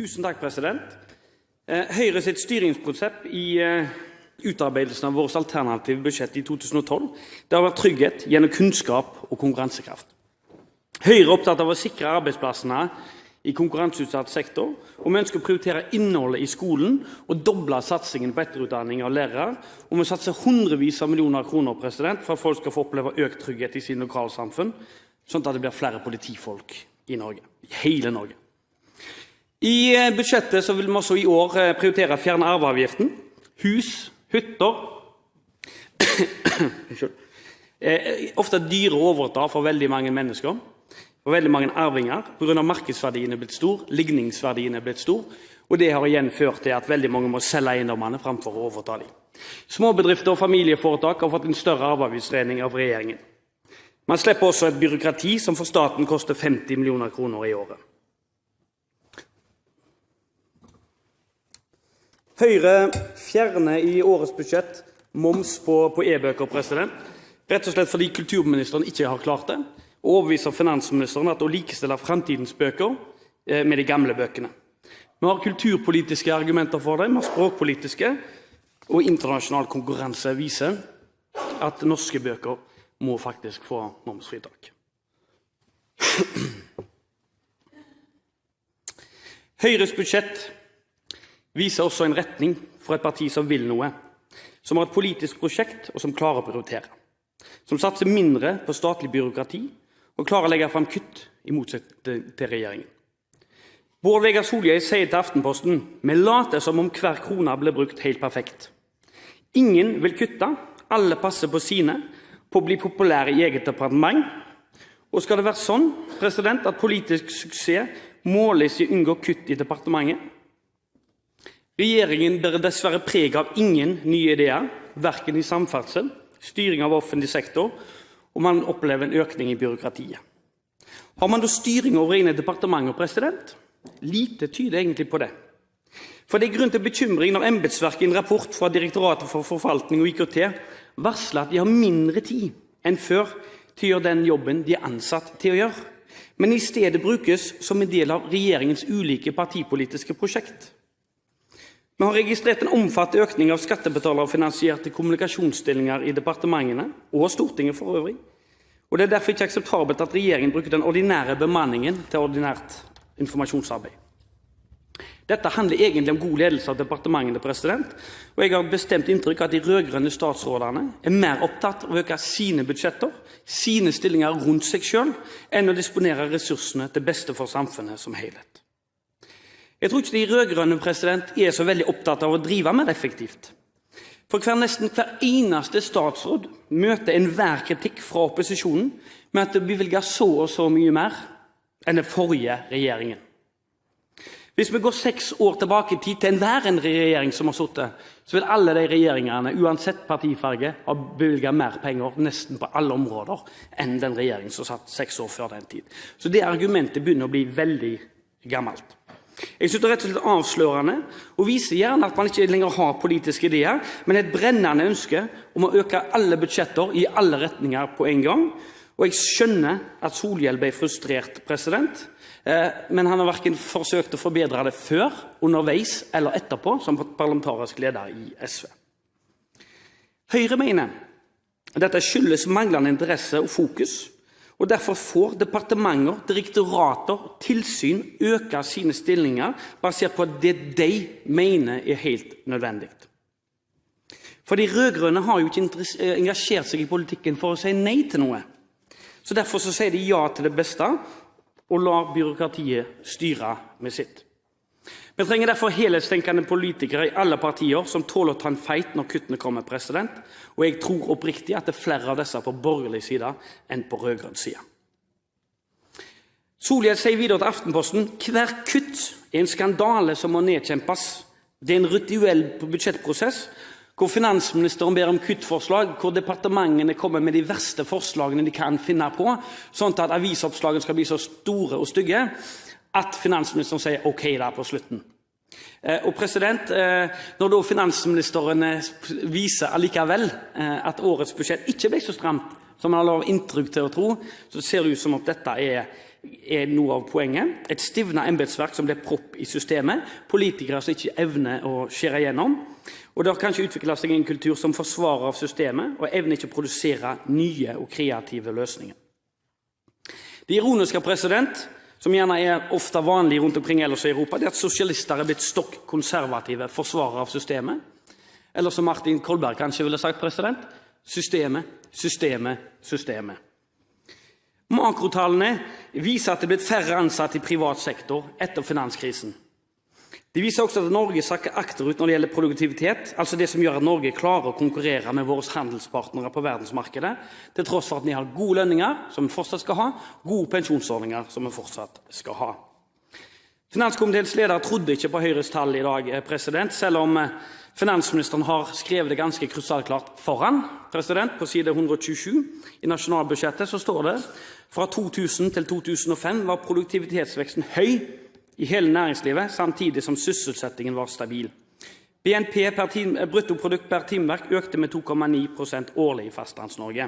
Tusen takk, president. Høyre sitt styringskonsept i utarbeidelsen av vårt alternative budsjett i 2012, det har vært trygghet gjennom kunnskap og konkurransekraft. Høyre er opptatt av å sikre arbeidsplassene i konkurranseutsatt sektor, og vi ønsker å prioritere innholdet i skolen og doble satsingen på etterutdanning av lærere, og vi satser hundrevis av millioner kroner, president, for at folk skal få oppleve økt trygghet i sin lokalsamfunn, sånn at det blir flere politifolk i Norge, i hele Norge. I budsjettet så vil vi også i år prioritere å fjerne arveavgiften. Hus, hytter, ofte dyre å overta for veldig mange mennesker, og veldig mange arvinger, på grunn av markedsverdien er blitt stor, ligningsverdien er blitt stor, og det har igjen ført til at veldig mange må selge eiendommene fremfor å overta dem. Småbedrifter og familieforetak har fått en større arveavgiftsregning av regjeringen. Man slipper også et byråkrati som for staten koster 50 millioner kroner i året. Høyre fjerner i årets budsjett moms på e-bøker, president. Rett og slett fordi kulturministeren ikke har klart det, og overviser finansministeren at å likestille fremtidens bøker med de gamle bøkene. Vi har kulturpolitiske argumenter for det, vi har språkpolitiske, og internasjonal konkurranse viser at norske bøker må faktisk få momsfritak. Høyres budsjett viser også en retning for et parti som vil noe, som har et politisk prosjekt og som klarer å prioritere, som satser mindre på statlig byråkrati og klarer å legge frem kutt i motsetning til regjeringen. Bård Vegar Solhjell sier til Aftenposten: «Vi later som om hver krone ble brukt helt perfekt. Ingen vil kutte, alle passer på sine, på å bli populære i eget departement. Og skal det være sånn, president, at politisk suksess måles i å unngå kutt i departementet? Regjeringen bærer dessverre preg av ingen nye ideer, hverken i samferdsel, styring av offentlig sektor, og man opplever en økning i byråkratiet. Har man da styring over egne departementer, president? Lite tyder egentlig på det. For det er grunn til bekymring når embetsverket i en rapport fra Direktoratet for forvaltning og IKT varsler at de har mindre tid enn før til å gjøre den jobben de er ansatt til å gjøre, men i stedet brukes som en del av regjeringens ulike partipolitiske prosjekt. Vi har registrert en omfattende økning av skattebetalerfinansierte kommunikasjonsstillinger i departementene og Stortinget for øvrig, og det er derfor ikke akseptabelt at regjeringen bruker den ordinære bemanningen til ordinært informasjonsarbeid. Dette handler egentlig om god ledelse av departementene, president, og jeg har bestemt inntrykk av at de rødgrønne statsrådene er mer opptatt av å øke sine budsjetter, sine stillinger rundt seg selv, enn å disponere ressursene til beste for samfunnet som helhet. Jeg tror ikke de rødgrønne, president, er så veldig opptatt av å drive mer effektivt. For nesten hver eneste statsråd møter enhver kritikk fra opposisjonen med at det bevilger så og så mye mer enn den forrige regjeringen. Hvis vi går 6 år tilbake i tid til enhver regjering som har sittet, så vil alle de regjeringene, uansett partifarge, ha bevilget mer penger nesten på alle områder enn den regjeringen som satt 6 år før den tid. Så det argumentet begynner å bli veldig gammelt. Jeg synes det er rett og slett avslørende, og viser gjerne at man ikke lenger har politiske ideer, men et brennende ønske om å øke alle budsjetter i alle retninger på en gang. Og jeg skjønner at Solhjell ble frustrert, president, men han har hverken forsøkt å forbedre det før, underveis eller etterpå, som parlamentarisk leder i SV. Høyre mener dette skyldes manglende interesse og fokus, og derfor får departementer, direktorater, tilsyn øke sine stillinger basert på det de mener er helt nødvendig. For de rødgrønne har jo ikke engasjert seg i politikken for å si nei til noe. Så derfor så sier de ja til det beste, og lar byråkratiet styre med sitt. Vi trenger derfor helhetstenkende politikere i alle partier som tåler å ta en feit når kuttene kommer, president, og jeg tror oppriktig at det er flere av disse på borgerlig side enn på rødgrønn side. Solhjell sier videre til Aftenposten: «Hver kutt er en skandale som må nedkjempes. Det er en rituell budsjettprosess, hvor finansministeren ber om kuttforslag, hvor departementene kommer med de verste forslagene de kan finne på, sånn at avisoppslagene skal bli så store og stygge, at finansministeren sier ok da på slutten.» Og president, når da finansministeren viser allikevel at årets budsjett ikke ble så stramt som han har inntrykk til å tro, så ser det ut som om dette er noe av poenget. Et stivnet embetsverk som blir propp i systemet, politikere som ikke evner å skjære igjennom, og det har kanskje utviklet seg en kultur som forsvarer av systemet, og evner ikke å produsere nye og kreative løsninger. Det ironiske, som gjerne ofte vanlig rundt omkring ellers i Europa, det at sosialister blitt stokk konservative forsvarere av systemet, eller som Martin Kolberg kanskje ville sagt, systemet, systemet, systemet. Makrotallene viser at det er blitt færre ansatte i privat sektor etter finanskrisen. Det viser også at Norge sakker akterut når det gjelder produktivitet, altså det som gjør at Norge klarer å konkurrere med våre handelspartnere på verdensmarkedet, til tross for at vi har gode lønninger, som vi fortsatt skal ha, gode pensjonsordninger, som vi fortsatt skal ha. Finanskomiteens leder trodde ikke på Høyres tall i dag, selv om finansministeren har skrevet det ganske krystallklart foran. På side 127 i nasjonalbudsjettet så står det: fra 2000 til 2005 var produktivitetsveksten høy i hele næringslivet, samtidig som sysselsettingen var stabil. BNP bruttoprodukt per timeverk økte med 2,9% årlig i Fastlands-Norge.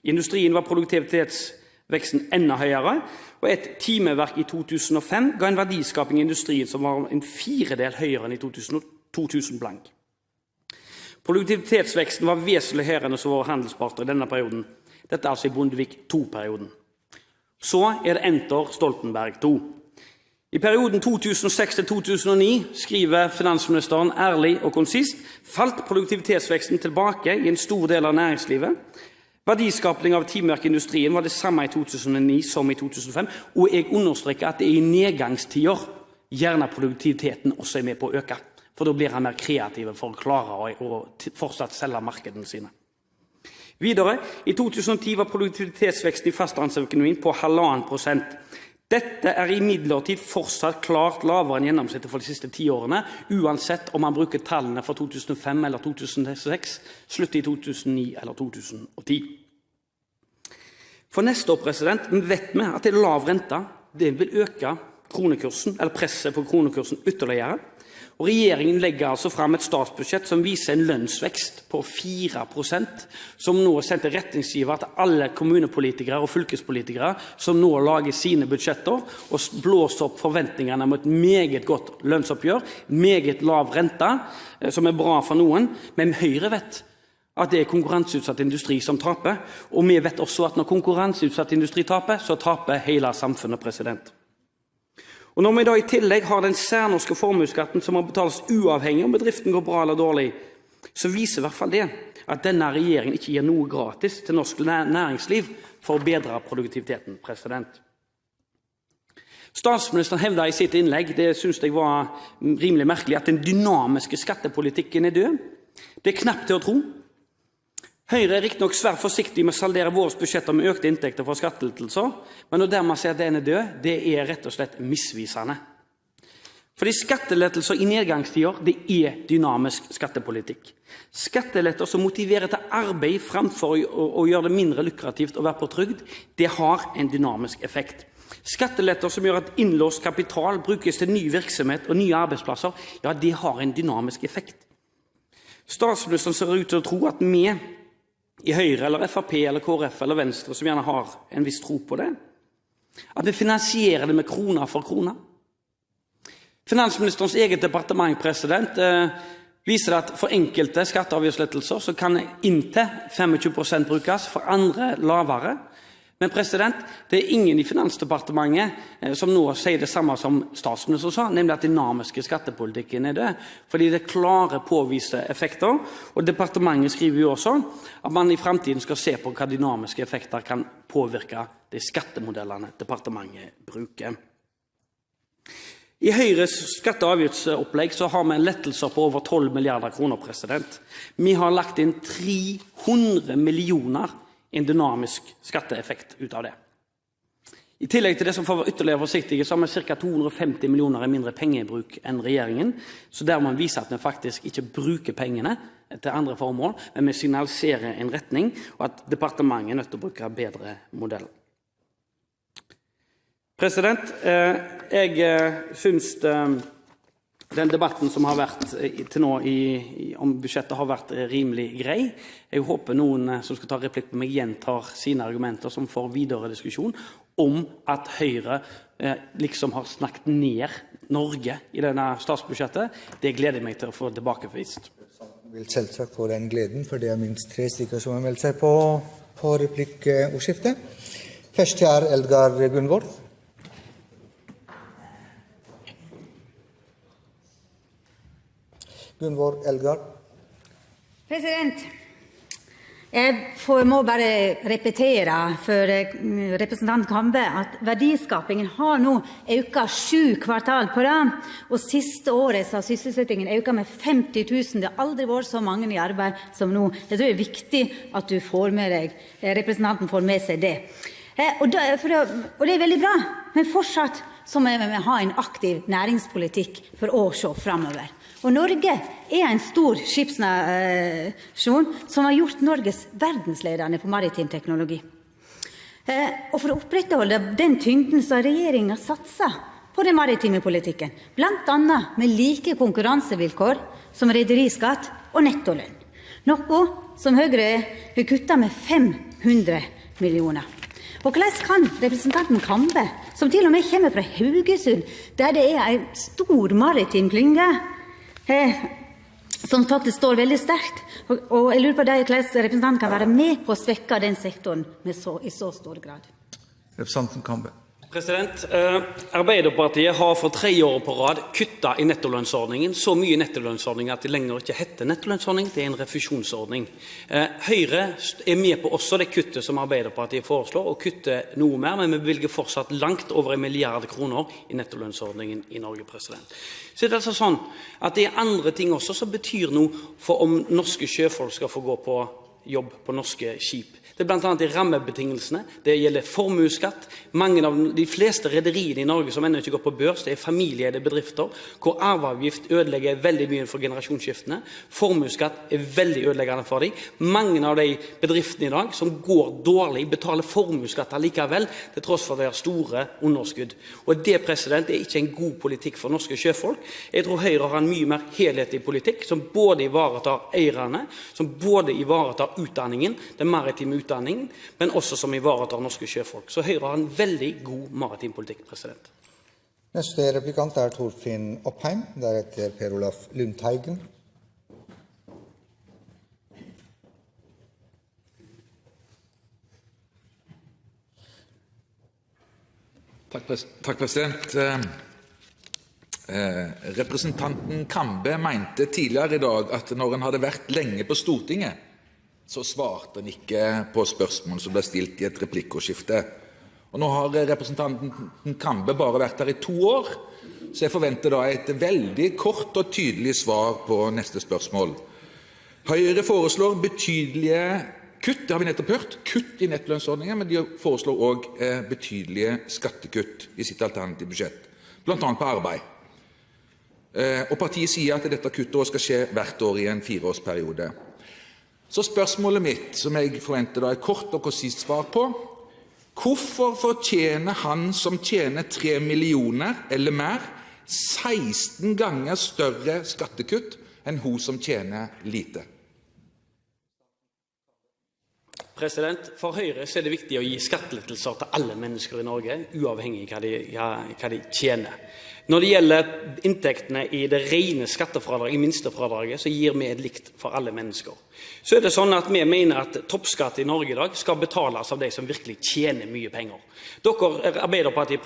I industrien var produktivitetsveksten enda høyere, og et timeverk i 2005 ga en verdiskaping i industrien som var en 4-del høyere enn i 2000 blank. Produktivitetsveksten var vesentlig høyere enn hos våre handelspartnere i denne perioden. Dette altså i Bondevik II-perioden. Så det enter Stoltenberg II. I perioden 2006 til 2009, skriver finansministeren ærlig og konsist, falt produktivitetsveksten tilbake i en stor del av næringslivet. Verdiskapning av timeverk i industrien var det samme i 2009 som i 2005, og jeg understreker at det i nedgangstider gjerne produktiviteten også med på å øke, for da blir han mer kreativ for å klare å fortsatt selge markedene sine. Videre, i 2010 var produktivitetsveksten i fastlandsøkonomien på 1,5%. Dette imidlertid fortsatt klart lavere enn gjennomsnittet for de siste 10 årene, uansett om man bruker tallene fra 2005 eller 2006, slutt i 2009 eller 2010. For neste år vet vi at det lav rente, det vil øke kronekursen, eller presset på kronekursen ytterligere. Og regjeringen legger altså frem et statsbudsjett som viser en lønnsvekst på 4%, som nå er sendt til retningsgiver til alle kommunepolitikere og fylkespolitikere som nå lager sine budsjetter og blåser opp forventningene om et meget godt lønnsoppgjør, meget lav rente, som er bra for noen, men Høyre vet at det er konkurranseutsatt industri som taper, og vi vet også at når konkurranseutsatt industri taper, så taper hele samfunnet, Og når vi da i tillegg har den særnorske formuesskatten som må betales uavhengig om bedriften går bra eller dårlig, så viser i hvert fall det at denne regjeringen ikke gir noe gratis til norsk næringsliv for å bedre produktiviteten. Statsministeren hevdet i sitt innlegg, det synes jeg var rimelig merkelig, at den dynamiske skattepolitikken er død. Det er knapt til å tro. Høyre er riktig nok svært forsiktig med å saldere våre budsjetter med økte inntekter fra skattelettelser, men når der man sier at den er død, det er rett og slett misvisende. Fordi skattelettelser i nedgangstider, det er dynamisk skattepolitikk. Skatteletter som motiverer til arbeid fremfor å gjøre det mindre lukrativt å være på trygd, det har en dynamisk effekt. Skatteletter som gjør at innlåst kapital brukes til ny virksomhet og nye arbeidsplasser, ja, det har en dynamisk effekt. Statsministeren ser ut til å tro at vi i Høyre eller FrP eller KrF eller Venstre, som gjerne har en viss tro på det, at vi finansierer det med kroner for kroner. Finansministerens eget departement, viser at for enkelte skatteavgiftslettelser så kan inntil 25% brukes, for andre lavere. Men det er ingen i Finansdepartementet som nå sier det samme som statsministeren sa, nemlig at dynamiske skattepolitikken er det, fordi det klarer påvise effekter, og departementet skriver jo også at man i fremtiden skal se på hva dynamiske effekter kan påvirke de skattemodellene departementet bruker. I Høyres skatte- og avgiftsopplegg så har vi lettelser på over 12 milliarder kroner. Vi har lagt inn 300 millioner en dynamisk skatteeffekt ut av det. I tillegg til det som får være ytterligere forsiktige, så har vi ca. 250 millioner i mindre pengebruk enn regjeringen, så der man viser at vi faktisk ikke bruker pengene til andre formål, men vi signaliserer en retning, og at departementet er nødt til å bruke bedre modell. Jeg synes den debatten som har vært til nå om budsjettet har vært rimelig grei. Jeg håper noen som skal ta replikk på meg gjentar sine argumenter som får videre diskusjon, om at Høyre liksom har snakket ned Norge i denne statsbudsjettet. Det gleder jeg meg til å få tilbakevist. Vil selvsagt få den gleden, for det minst 3 stykker som har meldt seg på replikkordskiftet. Først Eldgar Gunvor. Gunvor Eldgar. President, jeg må bare repetere for representant Kambe at verdiskapingen har nå økt 7 kvartal på rad, og siste året så har sysselsettingen økt med 50 000. Det har aldri vært så mange i arbeid som nå. Jeg tror det er viktig at du får med deg, representanten får med seg det. Og det er veldig bra, men fortsatt så må vi ha en aktiv næringspolitikk for å se fremover. Og Norge er en stor skipsnasjon som har gjort Norges verdensledende på maritim teknologi. Og for å opprettholde den tyngden så har regjeringen satset på den maritime politikken, blant annet med like konkurransevilkår som rederiskatt og nettolønn. Noe som Høyre vil kutte med 500 millioner. Og hvordan kan representanten Kambe, som til og med kommer fra Haugesund, der det er en stor maritim klynge, som faktisk står veldig sterkt, og jeg lurer på hvordan representanten kan være med på å svekke den sektoren i så stor grad. Representanten Kambe. Arbeiderpartiet har for 3 år på rad kuttet i nettolønnsordningen, så mye nettolønnsordning at det lenger ikke heter nettolønnsordning, det er en refusjonsordning. Høyre er med på også det kuttet som Arbeiderpartiet foreslår, og kutter noe mer, men vi bevilger fortsatt langt over 1 milliard kroner i nettolønnsordningen i Norge. Så det er altså sånn at det er andre ting også som betyr noe for om norske sjøfolk skal få gå på jobb på norske skip. Det er blant annet i rammebetingelsene, det gjelder formueskatt. Mange av de fleste rederiene i Norge som ennå ikke går på børs, det er familieeide bedrifter, hvor arveavgift ødelegger veldig mye for generasjonsskiftene. Formueskatt er veldig ødeleggende for dem. Mange av de bedriftene i dag som går dårlig, betaler formueskatt likevel, til tross for at de har store underskudd. Og det, er ikke en god politikk for norske sjøfolk. Jeg tror Høyre har en mye mer helhetlig politikk, som både ivaretar eierne, som både ivaretar utdanningen, den maritime utdanningen, men også som ivaretar norske sjøfolk. Så Høyre har en veldig god maritim politikk, Neste replikant Torfinn Opheim, deretter Per Olaf Lundteigen. Takk, president. Representanten Kambe mente tidligere i dag at når han hadde vært lenge på Stortinget, så svarte han ikke på spørsmål som ble stilt i et replikkordskifte. Og nå har representanten Kambe bare vært her i 2 år, så jeg forventer da et veldig kort og tydelig svar på neste spørsmål. Høyre foreslår betydelige kutt, det har vi nettopp hørt, kutt i nettlønnsordningen, men de foreslår også betydelige skattekutt i sitt alternative budsjett, blant annet på arbeid. Og partiet sier at dette kuttet skal skje hvert år i en 4-årsperiode. Så spørsmålet mitt, som jeg forventer da et kort og konsist svar på, hvorfor fortjener han som tjener 3 millioner eller mer 16 ganger større skattekutt enn hun som tjener lite? For Høyre så er det viktig å gi skattelettelser til alle mennesker i Norge, uavhengig av hva de tjener. Når det gjelder inntektene i det rene skattefradraget, i minstefradraget, så gir vi likt for alle mennesker. Så er det sånn at vi mener at toppskatt i Norge i dag skal betales av de som virkelig tjener mye penger. Dere, Arbeiderpartiet,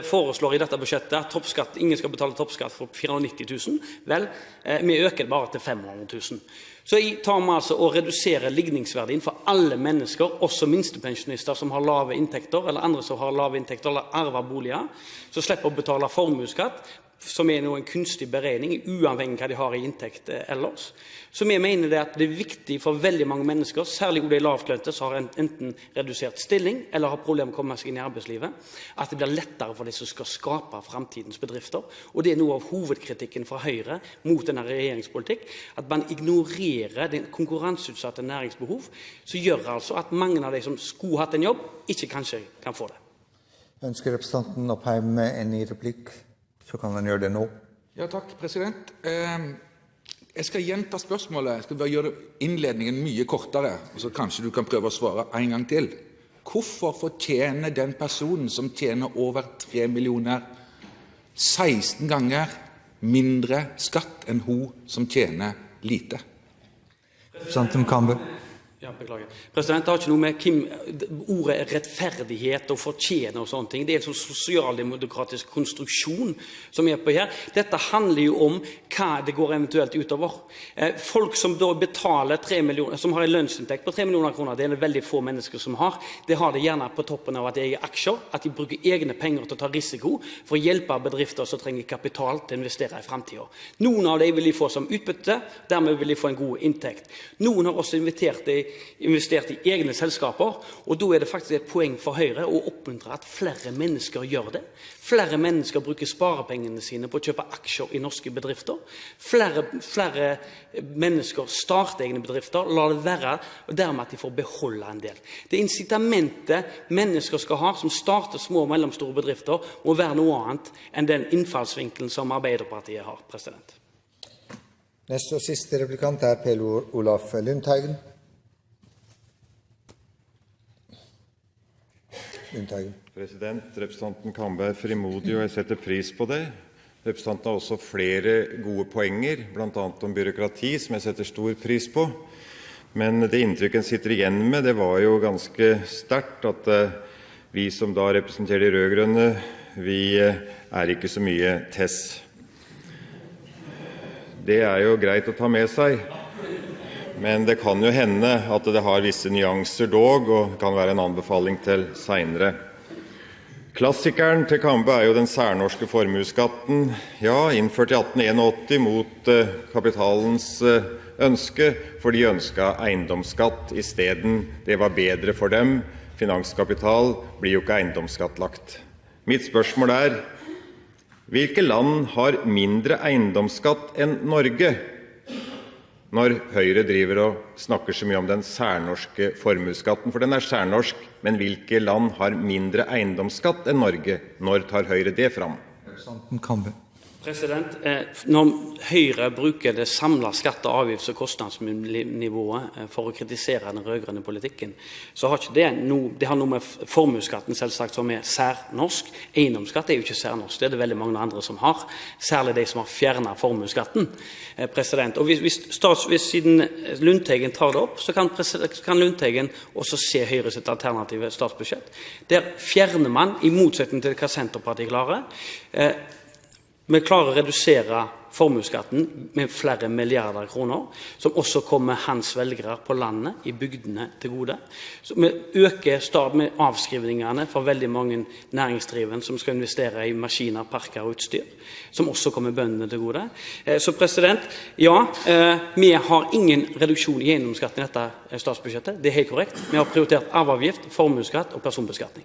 foreslår i dette budsjettet at ingen skal betale toppskatt for 490 000. Vel, vi øker det bare til 500 000. Så tar vi altså og reduserer ligningsverdien for alle mennesker, også minstepensjonister som har lave inntekter, eller andre som har lave inntekter eller arver boliger, så slipper å betale formuesskatt, som er en kunstig beregning, uavhengig av hva de har i inntekt ellers. Så vi mener det at det er viktig for veldig mange mennesker, særlig de lavtlønte som har enten redusert stilling eller har problemer med å komme seg inn i arbeidslivet, at det blir lettere for de som skal skape fremtidens bedrifter. Og det er noe av hovedkritikken fra Høyre mot denne regjeringspolitikk, at man ignorerer den konkurranseutsatte næringsbehov, som gjør altså at mange av de som skulle hatt en jobb, ikke kanskje kan få det. Ønsker representanten Opheim en ny replikk? Så kan han gjøre det nå. Ja, takk, president. Jeg skal gjenta spørsmålet. Jeg skal bare gjøre innledningen mye kortere, og så kanskje du kan prøve å svare en gang til. Hvorfor fortjener den personen som tjener over 3 millioner 16 ganger mindre skatt enn hun som tjener lite? Representanten Kambe. Ja, beklager. President, det har ikke noe med ordet rettferdighet og fortjene og sånne ting. Det en sånn sosialdemokratisk konstruksjon som på her. Dette handler jo om hva det går eventuelt utover. Folk som da betaler 3 millioner, som har en lønnsinntekt på 3 millioner kroner, det det veldig få mennesker som har. Det har det gjerne på toppen av at de eier aksjer, at de bruker egne penger til å ta risiko for å hjelpe bedrifter som trenger kapital til å investere i fremtiden. Noen av dem vil de få som utbytte, dermed vil de få en god inntekt. Noen har også investert i egne selskaper, og da det faktisk et poeng for Høyre å oppmuntre at flere mennesker gjør det. Flere mennesker bruker sparepengene sine på å kjøpe aksjer i norske bedrifter. Flere mennesker starter egne bedrifter, lar det være, og dermed at de får beholde en del. Det incitamentet mennesker skal ha som starter små og mellomstore bedrifter, må være noe annet enn den innfallsvinkelen som Arbeiderpartiet har, president. Neste og siste replikant Per Olaf Lundteigen. Representanten Kambe frimodig, og jeg setter pris på det. Representanten har også flere gode poenger, blant annet om byråkrati, som jeg setter stor pris på. Men det inntrykket en sitter igjen med, det var jo ganske sterkt at vi som da representerer de rødgrønne, vi ikke så mye tess. Det jo greit å ta med seg. Men det kan jo hende at det har visse nyanser dog, og kan være en anbefaling til senere. Klassikeren til Kambe jo den særnorske formuesskatten, ja, innført i 1881 mot kapitalens ønske, for de ønsket eiendomsskatt i stedet. Det var bedre for dem. Finanskapital blir jo ikke eiendomsskattlagt. Mitt spørsmål hvilke land har mindre eiendomsskatt enn Norge? Når Høyre driver og snakker så mye om den særnorske formuesskatten, for den særnorsk, men hvilke land har mindre eiendomsskatt enn Norge? Når tar Høyre det fram? Representanten Kambe. President, når Høyre bruker det samlede skatte-, avgifts- og kostnadsnivået for å kritisere den rødgrønne politikken, så har ikke det har noe med formuesskatten selvsagt som særnorsk. Eiendomsskatt jo ikke særnorsk, det det veldig mange andre som har, særlig de som har fjernet formuesskatten. President, og hvis siden Lundteigen tar det opp, så kan Lundteigen også se Høyre sitt alternative statsbudsjett. Der fjerner man, i motsetning til hva Senterpartiet klarer, vi klarer å redusere formuesskatten med flere milliarder kroner, som også kommer hans velgere på landet, i bygdene til gode. Så vi øker med avskrivningene for veldig mange næringsdrivende som skal investere i maskiner, parker og utstyr, som også kommer bøndene til gode. Så president, ja, vi har ingen reduksjon i eiendomsskatten i dette statsbudsjettet, det helt korrekt. Vi har prioritert arveavgift, formuesskatt og personbeskatning.